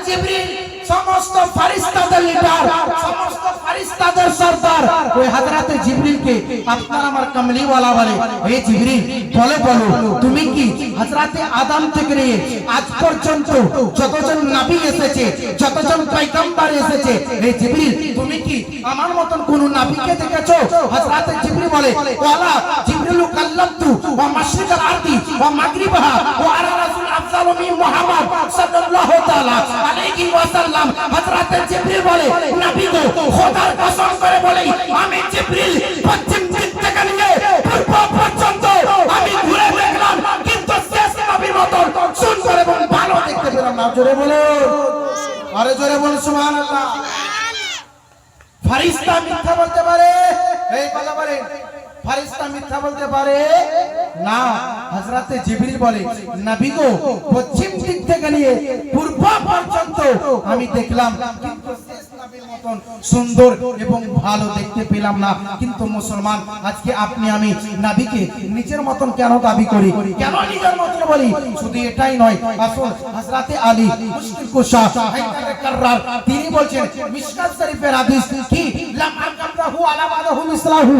জিবরিল সমস্ত ফেরেশতাদের লিডার, সমস্ত ফেরেশতাদের সরদার ওই হযরত জিবরিলকে আপনার আমার কমলি ওয়ালা বলে, হে জিবরিল বলো তুমি কি হযরত আদম থেকে নিয়ে আজ পর্যন্ত যতজন নবী এসেছে, যতজন পয়গম্বর এসেছে, হে জিবরিল তুমি কি আমার মতন কোন নবীকে দেখেছো? হযরত জিবরিল বলে, ওয়ালা জিবরিল কাল্লামতু ওয়া মাশরিকাল আরদি ওয়া মাগরিবাহা ওয়া আলা রাসূল আফজালু মিন মুহাম্মদ সাল্লাল্লাহু তাআলা আলাইহি ওয়াসাল্লাম। হযরত জিবরিল বলে, নবী গো খোদার কসম করে বলি আমি জিবরিল পশ্চিম দিক থেকে নিয়ে পূর্ব পর্যন্ত আমি ঘুরে দেখলাম, কিন্তু শেষ নবীর মতন সুন্দর এবং ভালো দেখতে পেলাম না। জোরে বলো, আরে জোরে বলো সুবহানাল্লাহ। ফেরেশতা মিথ্যা বলতে পারে? এই কথা বলেন, ফেরেশতা মিথ্যা বলতে পারে না। হযরত জিবরিল বলে, নবী গো পশ্চিম দিক থেকে নিয়ে পূর্ব পর্যন্ত আমি দেখলাম, কিন্তু শেষ নবীর মতন সুন্দর এবং ভালো দেখতে পেলাম না। কিন্তু মুসলমান আজকে আপনি আমি নবীকে নিজের মতন কেন দাবি করি, কেন নিজের মতন বলি? শুধু এটাই নয়, আসল হযরত আলী মুশকিল কুশা হায়দার কাররার তিনি বলছেন মিশকাত শরীফের হাদিস কি লাম আকামরাহু আলা বাদাহু মিসলাহু,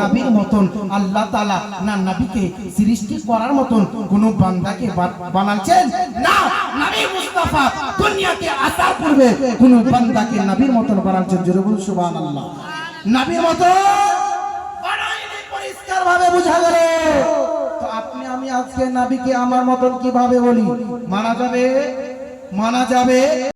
নবীর মতন আল্লাহ তাআলা না নবীকে সৃষ্টি করার মতন কোন বান্দাকে বানাচ্ছেন না। নবী মুস্তাফা দুনিয়াতে আসার পূর্বে কোন বান্দাকে নবীর মতন বানাচ্ছেন। জোরে বলুন সুবহানাল্লাহ। নবীর মতন বানাইনি, পরিষ্কার ভাবে বুঝা গেল। তো আপনি আমি আজকে নবীকে আমার মতন কিভাবে বলি? মানা যাবে? মানা যাবে?